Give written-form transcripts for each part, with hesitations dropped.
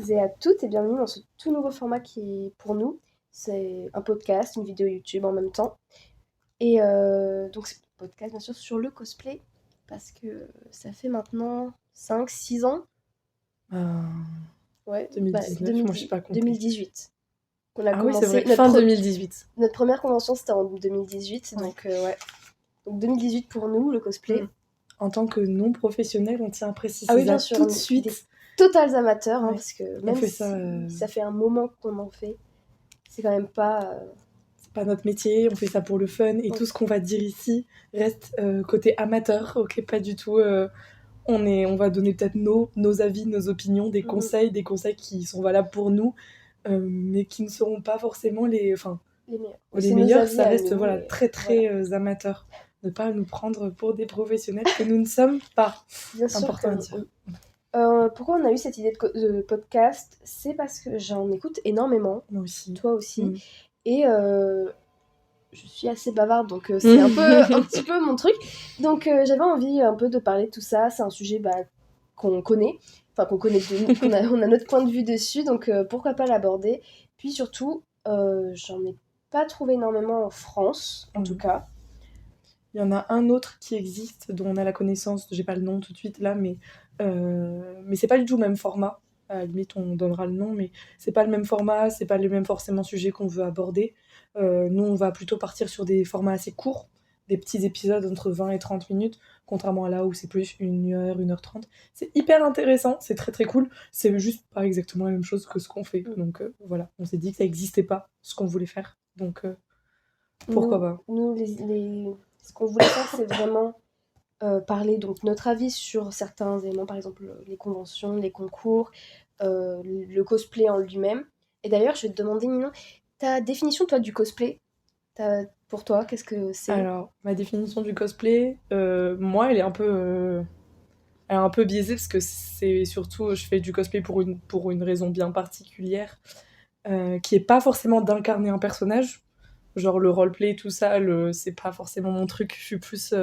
et à toutes et bienvenue dans ce tout nouveau format qui est pour nous. C'est un podcast, une vidéo YouTube en même temps. Et donc c'est un podcast bien sûr sur le cosplay parce que ça fait maintenant 5-6 ans. Ouais, 2019, moi je sais pas compter. 2018. On a Ah oui, commencé c'est vrai, fin 2018. Notre première convention c'était en 2018, Ouais. donc ouais. Donc 2018 pour nous, le cosplay. En tant que non professionnel, on tient à préciser Ah oui, bien ça sûr, tout on de est suite. des totales amateurs, Ouais. parce que On même fait si ça, ça fait un moment qu'on en fait, c'est quand même pas... C'est pas notre métier, on fait ça pour le fun, et tout ce qu'on va dire ici reste côté amateur, ok, pas du tout. On va donner peut-être nos avis, nos opinions, des conseils qui sont valables pour nous, mais qui ne seront pas forcément les meilleurs. Les meilleurs, ça reste très amateur. Ne pas nous prendre pour des professionnels que nous ne sommes pas. Bien sûr important à dire. Pourquoi on a eu cette idée de podcast? C'est parce que j'en écoute énormément. Moi aussi. Toi aussi. Et je suis assez bavarde, donc c'est un petit peu mon truc. Donc j'avais envie un peu de parler de tout ça. C'est un sujet qu'on connaît. Enfin, on a notre point de vue dessus, donc pourquoi pas l'aborder. Puis surtout, j'en ai pas trouvé énormément en France, en tout cas. Il y en a un autre qui existe, dont on a la connaissance, j'ai pas le nom tout de suite là, mais c'est pas du tout le même format. À la limite, on donnera le nom, mais c'est pas le même format, c'est pas les mêmes forcément sujets qu'on veut aborder. Nous, on va plutôt partir sur des formats assez courts, des petits épisodes entre 20 et 30 minutes, contrairement à là où c'est plus 1h, 1h30. C'est hyper intéressant, c'est très très cool. C'est juste pas exactement la même chose que ce qu'on fait. Donc voilà, on s'est dit que ça existait pas, ce qu'on voulait faire. Donc pourquoi pas. Nous, ce qu'on voulait faire, c'est vraiment parler donc notre avis sur certains éléments, par exemple les conventions, les concours, le cosplay en lui-même. Et d'ailleurs, je vais te demander, Ninon, ta définition, toi, du cosplay, pour toi, qu'est-ce que c'est? Alors, ma définition du cosplay, moi, elle est un peu biaisée parce que c'est surtout, je fais du cosplay pour une raison bien particulière, qui est pas forcément d'incarner un personnage. Genre le roleplay, tout ça, c'est pas forcément mon truc. Je suis plus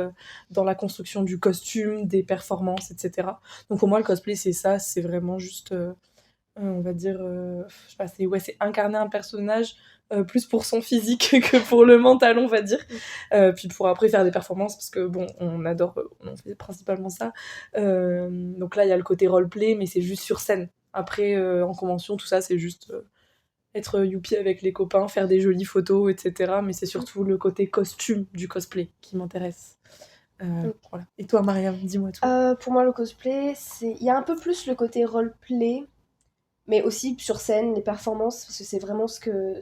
dans la construction du costume, des performances, etc. Donc pour moi, le cosplay, c'est ça, c'est vraiment juste, on va dire, je sais pas, c'est incarner un personnage plus pour son physique que pour le mental, on va dire. Puis pour après faire des performances, parce que bon, on fait principalement ça. Donc là, il y a le côté roleplay, mais c'est juste sur scène. Après, en convention, tout ça, c'est juste être youpi avec les copains, faire des jolies photos, etc. Mais c'est surtout le côté costume du cosplay qui m'intéresse. Voilà. Et toi, Mariam, dis-moi tout. Pour moi, le cosplay, il y a un peu plus le côté roleplay, mais aussi sur scène, les performances, parce que c'est vraiment ce que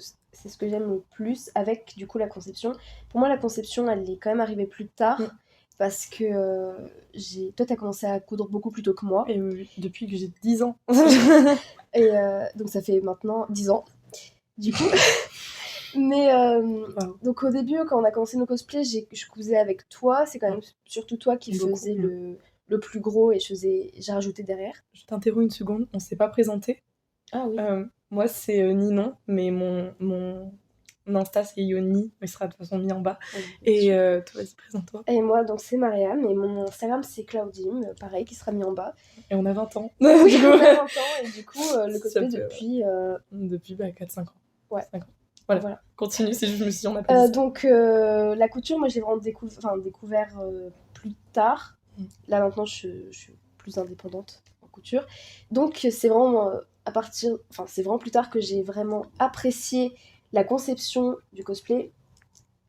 j'aime le plus avec du coup la conception. Pour moi, la conception, elle est quand même arrivée plus tard, parce que toi, t'as commencé à coudre beaucoup plus tôt que moi. Et depuis que j'ai 10 ans. Et donc ça fait maintenant 10 ans, du coup. Mais donc au début, quand on a commencé nos cosplays, je cousais avec toi. C'est quand même surtout toi qui faisais le plus gros et j'ai rajouté derrière. Je t'interromps une seconde, on s'est pas présenté. Ah oui. Moi, c'est Ninon, mais mon Insta, c'est Yoni, mais il sera de toute façon mis en bas. Et toi, vas-y, présente-toi. Et moi, donc c'est Mariam, et mon Instagram, c'est Claudine, pareil, qui sera mis en bas. Et on a 20 ans. Oui, on a 20 ans, et du coup, le cosplay depuis... Depuis 4-5 ans. Ouais. 5 ans. Voilà. Continue, c'est juste, je me suis dit, on a pas donc, la couture, moi, j'ai vraiment découvert plus tard. Là, maintenant, je suis plus indépendante en couture. Donc, c'est vraiment c'est vraiment plus tard que j'ai vraiment apprécié la conception du cosplay.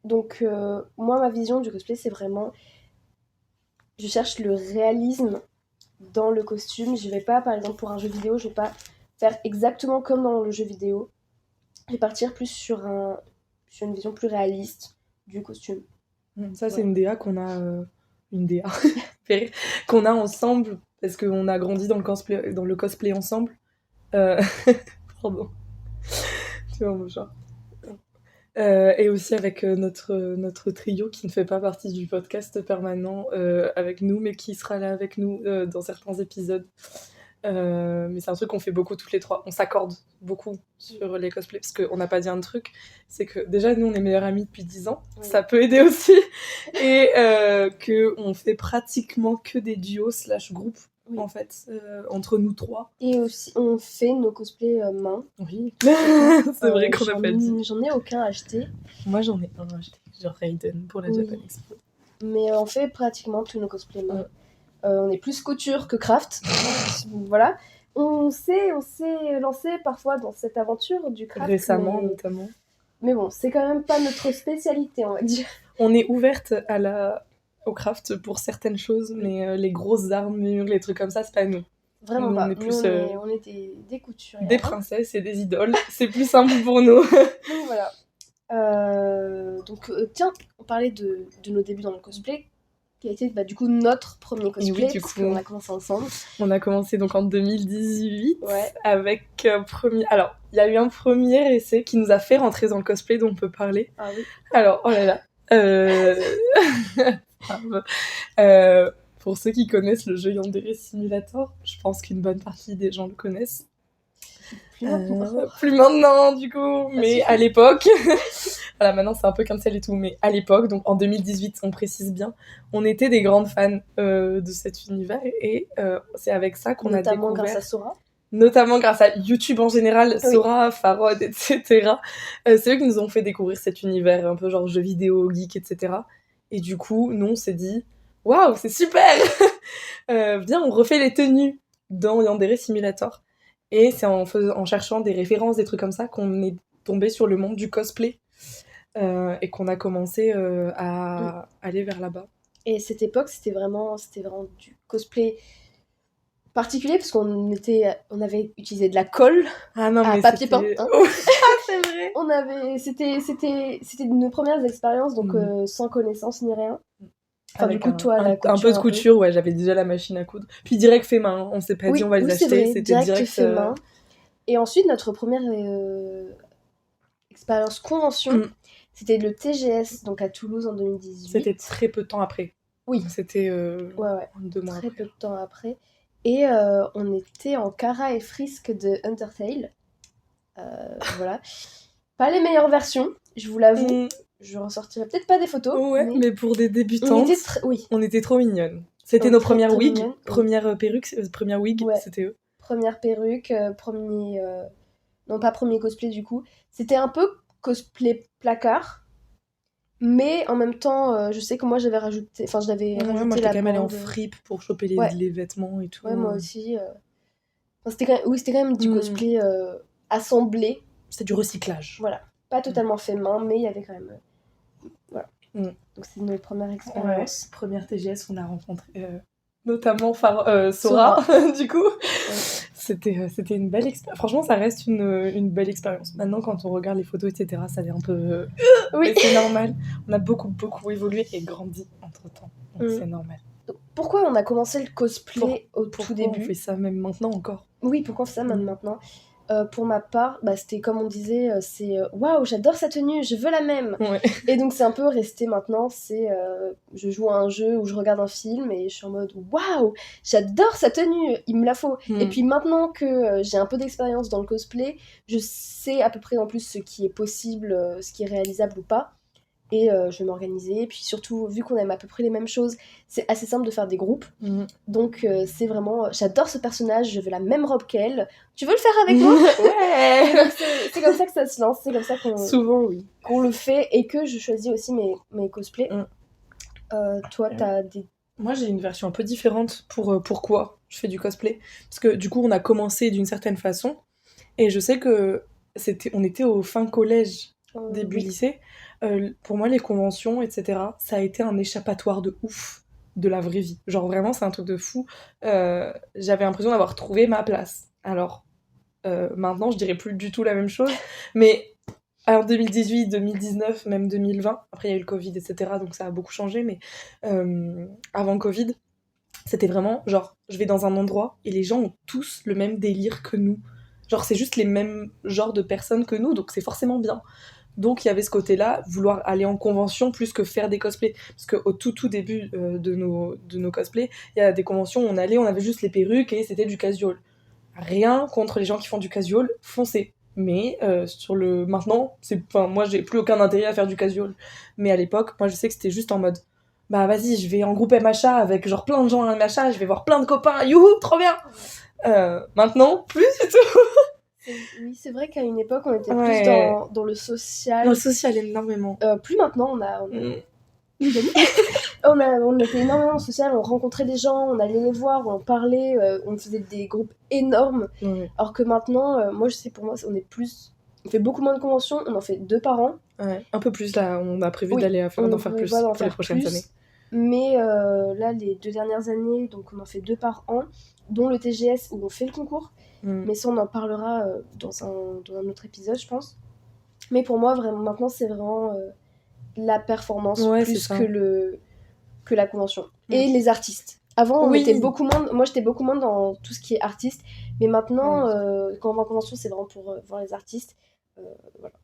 Donc, moi, ma vision du cosplay, c'est vraiment... Je cherche le réalisme dans le costume. Je vais pas, par exemple, pour un jeu vidéo, je vais pas faire exactement comme dans le jeu vidéo. Je vais partir plus sur une vision plus réaliste du costume. Ça, c'est une DA qu'on a... une DA qu'on a ensemble, parce qu'on a grandi dans le cosplay ensemble. Pardon. Tu vois, mon chat. Et aussi avec notre trio qui ne fait pas partie du podcast permanent avec nous, mais qui sera là avec nous dans certains épisodes. Mais c'est un truc qu'on fait beaucoup toutes les trois. On s'accorde beaucoup sur les cosplays, parce qu'on n'a pas dit un truc, c'est que déjà nous on est meilleurs amis depuis 10 ans, ça peut aider aussi, et qu'on fait pratiquement que des duos /groupes Oui. en fait, entre nous 3. Et aussi, on fait nos cosplays main. Oui. C'est vrai qu'on n'a J'en pas dit. j'en ai aucun acheté, Moi, j'en ai un acheté, genre Raiden pour la Oui. Japan Expo. mais on fait pratiquement tous nos cosplays main. Ouais. On est plus couture que craft. Voilà. On s'est lancé parfois dans cette aventure du craft. Récemment, notamment. Mais bon, c'est quand même pas notre spécialité, on va dire. On est ouverte au craft pour certaines choses, mais les grosses armures, les trucs comme ça, c'est pas nous. Vraiment Nous, pas. on est Nous, plus, on est des couturières. Des princesses et des idoles. C'est plus simple pour nous. Donc voilà. Tiens, on parlait de nos débuts dans le cosplay, qui a été du coup notre premier cosplay, oui, du parce coup. qu'on a commencé ensemble. On a commencé donc en 2018 Ouais. avec premier. Alors, il y a eu un premier essai qui nous a fait rentrer dans le cosplay dont on peut parler. Ah oui. Alors, oh là là. Pour ceux qui connaissent le jeu Yandere Simulator, je pense qu'une bonne partie des gens le connaissent. Plus maintenant, du coup, mais à l'époque. Voilà, maintenant c'est un peu cancel et tout, mais à l'époque, donc en 2018, on précise bien, on était des grandes fans de cet univers et c'est avec ça qu'on a découvert. Notamment grâce à Sora. Notamment grâce à YouTube en général, Sora, Farod, etc. C'est eux qui nous ont fait découvrir cet univers, un peu genre jeux vidéo, geek, etc. Et du coup, nous on s'est dit, waouh, c'est super. Viens, on refait les tenues dans Yandere Simulator. Et c'est en cherchant des références, des trucs comme ça, qu'on est tombé sur le monde du cosplay et qu'on a commencé à aller vers là-bas. Et cette époque, c'était vraiment du cosplay particulier, parce qu'on avait utilisé de la colle à papier peint. Hein. C'est vrai. C'était nos premières expériences, donc sans connaissance ni rien. Enfin, avec du coup, toi, la couture. Un peu de couture, ouais, j'avais déjà la machine à coudre. Puis direct fait main, on s'est pas dit on va les acheter, vrai, c'était direct fait main. Et ensuite, notre première expérience convention, c'était le TGS, donc à Toulouse en 2018. C'était très peu de temps après. Oui. C'était 2 mois très après. peu de temps après. Et on était en Cara et Frisk de Undertale. Voilà. Pas les meilleures versions, je vous l'avoue. Je ressortirai peut-être pas des photos. Ouais, mais pour des débutantes, on était trop mignonnes. C'était nos premières wigs, première perruque, première wig, c'était eux. Première perruque, non pas premier cosplay du coup. C'était un peu cosplay placard, mais en même temps, je sais que moi j'avais rajouté, moi j'étais quand même allée en fripe pour choper les vêtements et tout. Ouais, moi aussi. C'était quand même du cosplay assemblé. C'était du recyclage. Voilà, pas totalement fait main, mais il y avait quand même. Voilà. Donc c'est notre première expérience. Ouais. Première TGS, on a rencontré notamment Sora, du coup. Ouais. C'était une belle expérience. Franchement, ça reste une belle expérience. Maintenant, quand on regarde les photos, etc., ça est un peu... Oui. Mais c'est normal. On a beaucoup, beaucoup évolué et grandi entre-temps. Donc c'est normal. Donc, pourquoi on a commencé le cosplay au tout début ? Pourquoi on fait ça même maintenant encore ? Oui, pourquoi on fait ça même maintenant ? Pour ma part, c'était comme on disait, c'est waouh, j'adore sa tenue, je veux la même. Ouais. Et donc c'est un peu resté maintenant, c'est je joue à un jeu ou je regarde un film et je suis en mode waouh, j'adore sa tenue, il me la faut. Et puis maintenant que j'ai un peu d'expérience dans le cosplay, je sais à peu près en plus ce qui est possible, ce qui est réalisable ou pas. Et je vais m'organiser. Et puis surtout, vu qu'on aime à peu près les mêmes choses, c'est assez simple de faire des groupes. Donc c'est vraiment, j'adore ce personnage, je veux la même robe qu'elle. Tu veux le faire avec moi ? Ouais. C'est comme ça que ça se lance, c'est comme ça qu'on le fait et que je choisis aussi mes cosplays. Toi, t'as des... Moi, j'ai une version un peu différente pour pourquoi je fais du cosplay. Parce que du coup, on a commencé d'une certaine façon. Et je sais que on était au fin collège, début lycée. Pour moi, les conventions, etc., ça a été un échappatoire de ouf de la vraie vie. Genre, vraiment, c'est un truc de fou. J'avais l'impression d'avoir trouvé ma place. Alors, maintenant, je dirais plus du tout la même chose. Mais en 2018, 2019, même 2020, après, il y a eu le Covid, etc., donc ça a beaucoup changé. Mais avant le Covid, c'était vraiment, genre, je vais dans un endroit et les gens ont tous le même délire que nous. Genre, c'est juste les mêmes genres de personnes que nous, donc c'est forcément bien. Donc il y avait ce côté-là, vouloir aller en convention plus que faire des cosplays. Parce qu'au tout début de nos cosplays, il y a des conventions où on allait, on avait juste les perruques et c'était du casual. Rien contre les gens qui font du casual, foncez. Mais maintenant, moi j'ai plus aucun intérêt à faire du casual. Mais à l'époque, moi je sais que c'était juste en mode, bah vas-y, je vais en groupe MHA avec genre plein de gens à MHA, je vais voir plein de copains, youhou, trop bien. Maintenant, plus du tout. Oui, c'est vrai qu'à une époque, on était plus Ouais. dans le Dans social. le social, énormément. Plus maintenant, on a on était énormément en social, on rencontrait des gens, on allait les voir, on en parlait, on faisait des groupes énormes. Ouais. Alors que maintenant, moi je sais pour moi, on fait beaucoup moins de conventions, on en fait 2 par an. Ouais. Un peu plus là, on a prévu Oui, d'en faire on plus prévoit d'en pour les faire prochaines plus. années. Mais là, les 2 dernières années, donc on en fait 2 par an, dont le TGS où on fait le concours. Mais ça, on en parlera dans un autre épisode, je pense. Mais pour moi, vraiment, maintenant, c'est vraiment la performance Ouais, c'est plus ça. que la convention. Et les artistes. Avant, Oui. on était beaucoup moins. Moi, j'étais beaucoup moins dans tout ce qui est artiste. Mais maintenant, quand on va en convention, c'est vraiment pour voir les artistes. Voilà.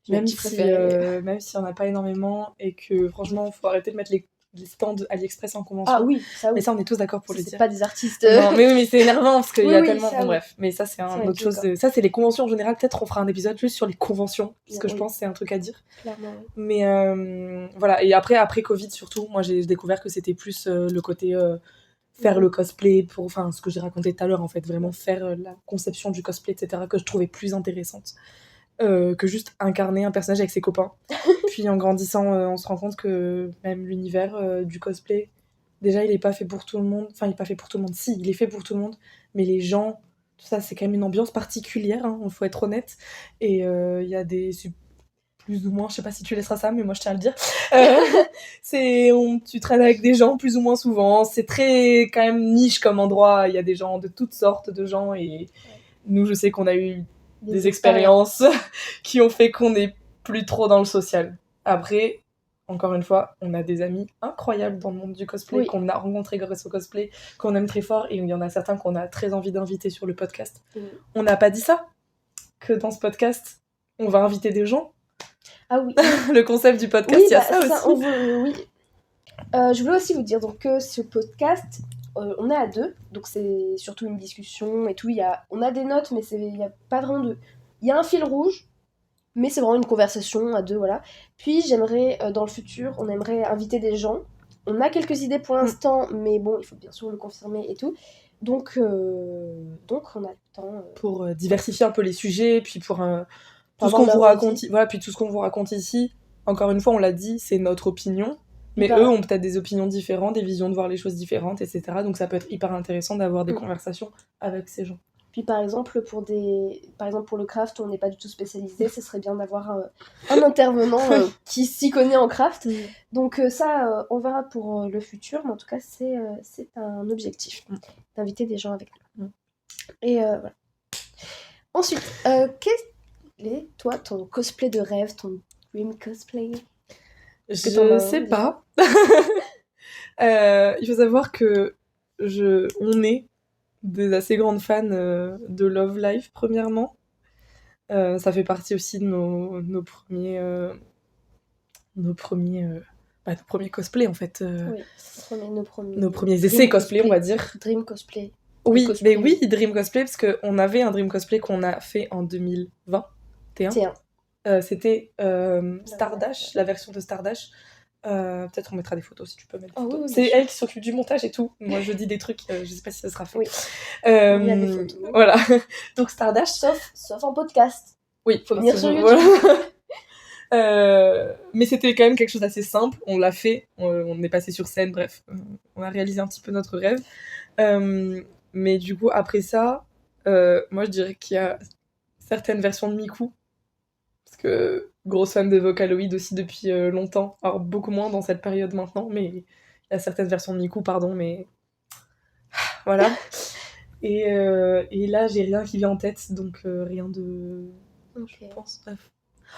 Même si on n'a pas énormément et que franchement, il faut arrêter de mettre les stands AliExpress en convention. Ah oui, ça oui. Mais ça, on est tous d'accord pour le C'est dire. pas des artistes. Non, mais c'est énervant parce qu'il y a tellement. Ça, Bon, oui. bref, mais ça, c'est Ça, une autre chose. Ça, c'est les conventions en général. Peut-être on fera un épisode juste sur les conventions parce que je pense que c'est un truc à dire. Clairement, oui. Mais voilà, et après Covid surtout, moi j'ai découvert que c'était plus le côté faire le cosplay, enfin ce que j'ai raconté tout à l'heure en fait, vraiment faire la conception du cosplay, etc., que je trouvais plus intéressante que juste incarner un personnage avec ses copains. Puis en grandissant, on se rend compte que même l'univers du cosplay, déjà il est pas fait pour tout le monde, enfin il est pas fait pour tout le monde, si, il est fait pour tout le monde, mais les gens, tout ça c'est quand même une ambiance particulière, hein, faut être honnête, et il y a des plus ou moins, je sais pas si tu laisseras ça, mais moi je tiens à le dire. Tu traînes avec des gens plus ou moins souvent, c'est très quand même niche comme endroit, il y a des gens de toutes sortes de gens, et nous je sais qu'on a eu des expériences qui ont fait qu'on n'est plus trop dans le social. Après, encore une fois, on a des amis incroyables dans le monde du cosplay, qu'on a rencontrés grâce au cosplay, qu'on aime très fort, et il y en a certains qu'on a très envie d'inviter sur le podcast. On n'a pas dit ça, que dans ce podcast, on va inviter des gens. Ah oui. Le concept du podcast, il y a ça aussi. Oui. Je voulais aussi vous dire donc, que ce podcast, on est à 2, donc c'est surtout une discussion et tout. On a des notes, mais il n'y a pas vraiment de... Il y a un fil rouge, mais c'est vraiment une conversation à 2, voilà. Puis j'aimerais, dans le futur, on aimerait inviter des gens. On a quelques idées pour l'instant, mais bon, il faut bien sûr le confirmer et tout. Donc on a le temps... Pour diversifier un peu les sujets, puis pour... tout ce qu'on vous raconte, voilà, puis tout ce qu'on vous raconte ici, encore une fois, on l'a dit, c'est notre opinion, mais eux ont peut-être des opinions différentes, des visions de voir les choses différentes, etc. Donc ça peut être hyper intéressant d'avoir des conversations avec ces gens. Puis par exemple, pour le craft, on n'est pas du tout spécialisé, ce serait bien d'avoir un intervenant qui s'y connaît en craft. Donc ça, on verra pour le futur, mais en tout cas, c'est un objectif, d'inviter des gens avec nous. Et voilà. Ensuite, quel est, toi, ton cosplay de rêve, ton dream cosplay? Je sais pas. Il faut savoir que on est des assez grandes fans de Love Live, premièrement. Ça fait partie aussi de nos premiers cosplays, en fait. Oui, nos premiers essais cosplay, on va dire. Dream cosplay. Oui, cosplay. Mais oui, Dream Cosplay, parce qu'on avait un Dream Cosplay qu'on a fait en 2021. C'était Stardash, la version de Stardash. Peut-être on mettra des photos si tu peux mettre des photos. C'est elle qui s'occupe du montage et tout. Moi je dis des trucs, je sais pas si ça sera fait. Oui. Il y a des photos. Voilà. Donc Stardash. Sauf en podcast. Oui, faut venir sur YouTube. Mais c'était quand même quelque chose d'assez simple. On l'a fait, on est passé sur scène, bref. On a réalisé un petit peu notre rêve. Mais du coup, après ça, moi je dirais qu'il y a certaines versions de Miku. Parce que grosse fan de Vocaloid aussi depuis longtemps. Alors beaucoup moins dans cette période maintenant, mais il y a certaines versions de Miku, pardon, mais voilà. Et là, j'ai rien qui vient en tête, donc rien de... Je pense, bref.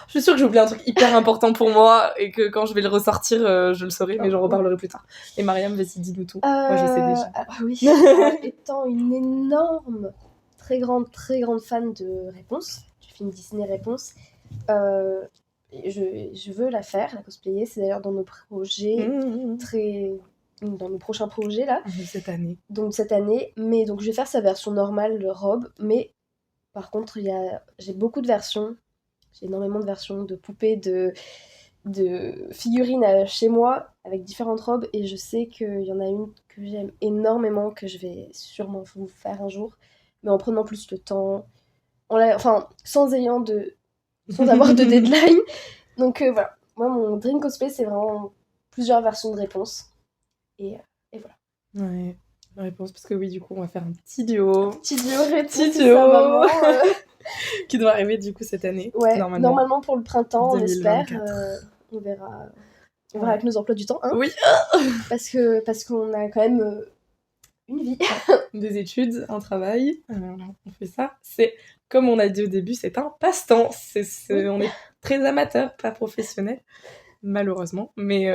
Je suis sûre que j'ai oublié un truc hyper important pour moi et que quand je vais le ressortir, je le saurai, mais j'en reparlerai plus tard. Et Mariam, vas-y, dis-nous tout. Moi, je sais déjà. Oui, étant une énorme, très grande fan de Réponse, du film Disney Réponse, je veux la faire, la cosplayer. C'est d'ailleurs dans nos projets, dans nos prochains projets là. Cette année. Donc cette année, mais donc je vais faire sa version normale, robe, mais par contre j'ai beaucoup de versions. J'ai énormément de versions de poupées, de figurines chez moi avec différentes robes et je sais qu'il y en a une que j'aime énormément, que je vais sûrement vous faire un jour, mais en prenant plus le temps, enfin sans avoir de deadline. Donc voilà, moi mon dream cosplay c'est vraiment plusieurs versions de réponse et voilà. Ouais, la réponse, parce que oui, du coup, on va faire un petit duo. Petit duo réponse, Petit c'est duo. ça, maman. Qui doit arriver du coup cette année. Ouais, normalement. normalement pour le printemps, 2024. on espère. On verra. On verra Ouais. avec nos emplois du temps, hein. Oui. Parce qu'on a quand même une vie. Des études, un travail, on fait ça. C'est, comme on a dit au début, c'est un passe-temps. Oui. On est très amateur, pas professionnel. Malheureusement. Mais,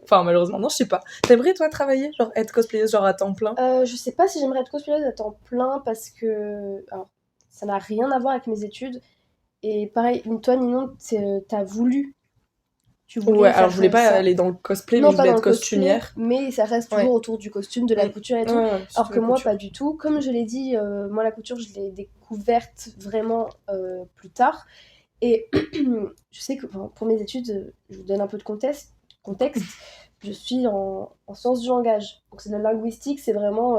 enfin, malheureusement, non, je sais pas. T'aimerais, toi, travailler, genre être cosplayeuse, genre à temps plein? Je sais pas si j'aimerais être cosplayeuse à temps plein parce que. Alors, ça n'a rien à voir avec mes études. Et pareil, toi, Ninon, t'as voulu. Tu voulais Ouais, alors faire je voulais pas ça. aller dans le cosplay, Non, mais je pas voulais dans être le cosplay, costumière. mais ça reste toujours Ouais. autour du costume, de la couture et tout. Ouais, Alors que la moi, couture. pas du tout. Comme je l'ai dit, moi, la couture, je l'ai découverte vraiment plus tard. Et je sais que pour mes études, je vous donne un peu de contexte. Je suis en sciences du langage. Donc c'est de la linguistique, c'est vraiment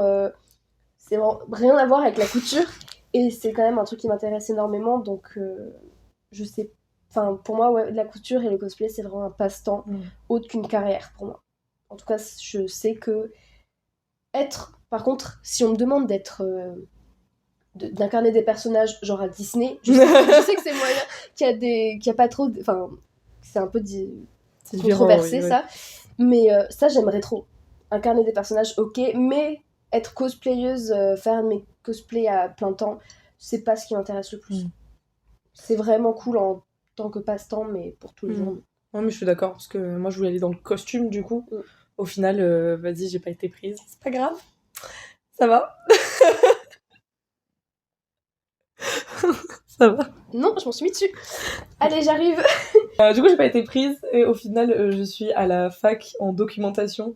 rien à voir avec la couture. Et c'est quand même un truc qui m'intéresse énormément. Donc je sais. Enfin, pour moi, ouais, la couture et le cosplay, c'est vraiment un passe-temps autre qu'une carrière pour moi. En tout cas, je sais que par contre, si on me demande d'incarner des personnages genre à Disney, je sais que c'est moyen, qu'il y a pas trop, enfin, c'est un peu controversé, oui, ça, mais ça j'aimerais trop incarner des personnages, ok, mais être cosplayeuse, faire mes cosplays à plein temps, c'est pas ce qui m'intéresse le plus. C'est vraiment cool en tant que passe-temps, mais pour tous les jours. Ouais, mais je suis d'accord, parce que moi je voulais aller dans le costume du coup. Au final, vas-y, j'ai pas été prise. C'est pas grave. Ça va. Ça va. Non, je m'en suis mis dessus. Allez, j'arrive. Du coup, j'ai pas été prise, et au final, je suis à la fac en documentation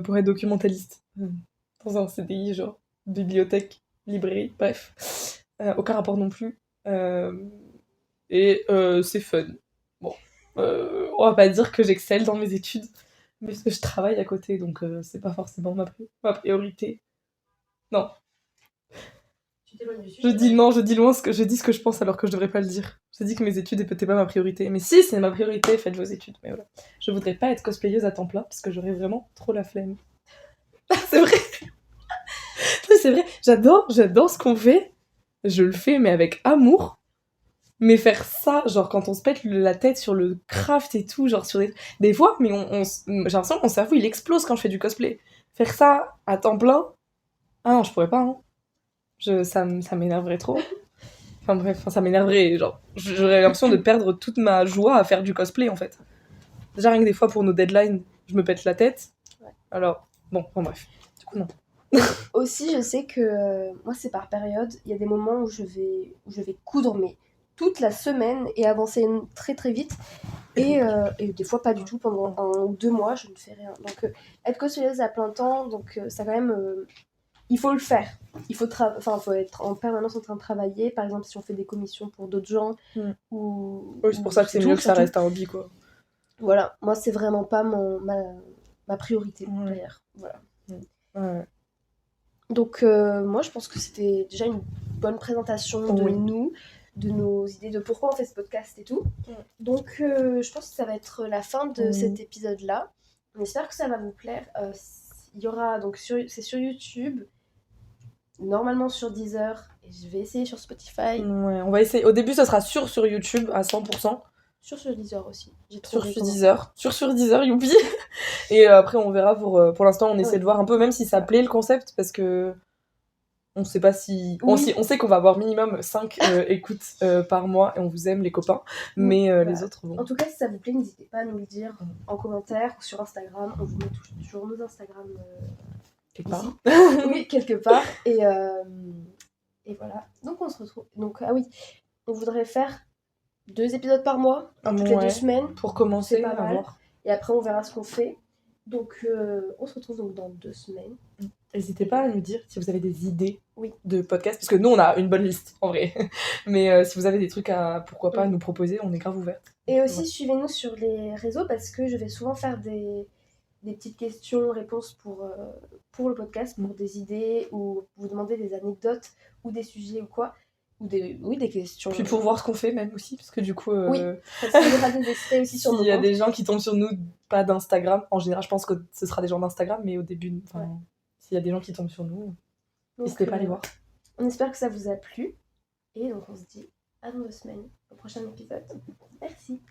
pour être documentaliste. Dans un CDI, genre bibliothèque, librairie, bref. Aucun rapport non plus. Et c'est fun. Bon, on va pas dire que j'excelle dans mes études, mais parce que je travaille à côté, donc c'est pas forcément ma priorité. Non. Je dis ce que je pense alors que je devrais pas le dire. Je dis que mes études étaient pas ma priorité. Mais si, c'est ma priorité, faites vos études. Mais voilà. Je voudrais pas être cosplayeuse à temps plein parce que j'aurais vraiment trop la flemme. C'est vrai. C'est vrai. J'adore ce qu'on fait. Je le fais, mais avec amour. Mais faire ça, genre quand on se pète la tête sur le craft et tout, genre sur des fois, mais j'ai l'impression que mon cerveau il explose quand je fais du cosplay. Faire ça à temps plein, ah non, je pourrais pas, hein. Ça m'énerverait trop. Enfin bref, ça m'énerverait. Genre, j'aurais l'impression de perdre toute ma joie à faire du cosplay en fait. Déjà, rien que des fois pour nos deadlines, je me pète la tête. Ouais. Alors, bon, bref. Du coup, non. Aussi, je sais que moi, c'est par période. Il y a des moments où je vais coudre, mais toute la semaine et avancer très très vite. Et des fois, pas du tout. Pendant 1 ou 2 mois, je ne fais rien. Donc, être cosplayeuse à plein temps, donc ça quand même. Il faut le faire. Faut être en permanence en train de travailler. Par exemple, si on fait des commissions pour d'autres gens. Oui, c'est pour ça que c'est mieux que ça reste un hobby, quoi. Voilà, moi, c'est vraiment pas ma priorité, d'ailleurs. Voilà. Ouais. Donc, moi, je pense que c'était déjà une bonne présentation de nous, de nos idées, de pourquoi on fait ce podcast et tout. Donc, je pense que ça va être la fin de cet épisode-là. On espère que ça va vous plaire. Il y aura donc c'est sur YouTube, normalement sur Deezer, et je vais essayer sur Spotify. Ouais, on va essayer. Au début, ça sera sur YouTube à 100%. Sur Deezer aussi. Sur Deezer, youpi. Et après, on verra pour l'instant, on essaie de voir un peu, même si ça plaît le concept, parce que on sait pas si. Oui. On sait qu'on va avoir minimum 5 écoutes par mois, et on vous aime, les copains. Mais les autres vont. En tout cas, si ça vous plaît, n'hésitez pas à nous le dire en commentaire ou sur Instagram. On vous met toujours nos Instagram quelque part. Oui, quelque part. Et voilà. Donc, on se retrouve. Donc, ah oui, on voudrait faire 2 épisodes par mois, toutes les 2 semaines. Pour commencer, pas mal. Et après, on verra ce qu'on fait. Donc, on se retrouve donc dans 2 semaines. N'hésitez pas à nous dire si vous avez des idées Oui. de podcasts, parce que nous, on a une bonne liste, en vrai. Mais si vous avez des trucs à, pourquoi pas, nous proposer, on est grave ouverte. Et aussi, suivez-nous sur les réseaux, parce que je vais souvent faire des petites questions-réponses pour le podcast, pour des idées, ou vous demander des anecdotes, ou des sujets, ou quoi. Ou des questions. Puis pour voir ce qu'on fait, même aussi, parce que du coup... Oui, parce qu'il y aura des extraits aussi sur nos S'il y a comptes. des gens qui tombent sur nous, pas d'Instagram, en général, je pense que ce sera des gens d'Instagram, mais au début, s'il y a des gens qui tombent sur nous, n'hésitez pas à les voir. On espère que ça vous a plu, et donc on se dit à dans 2 semaines, au prochain épisode. Merci.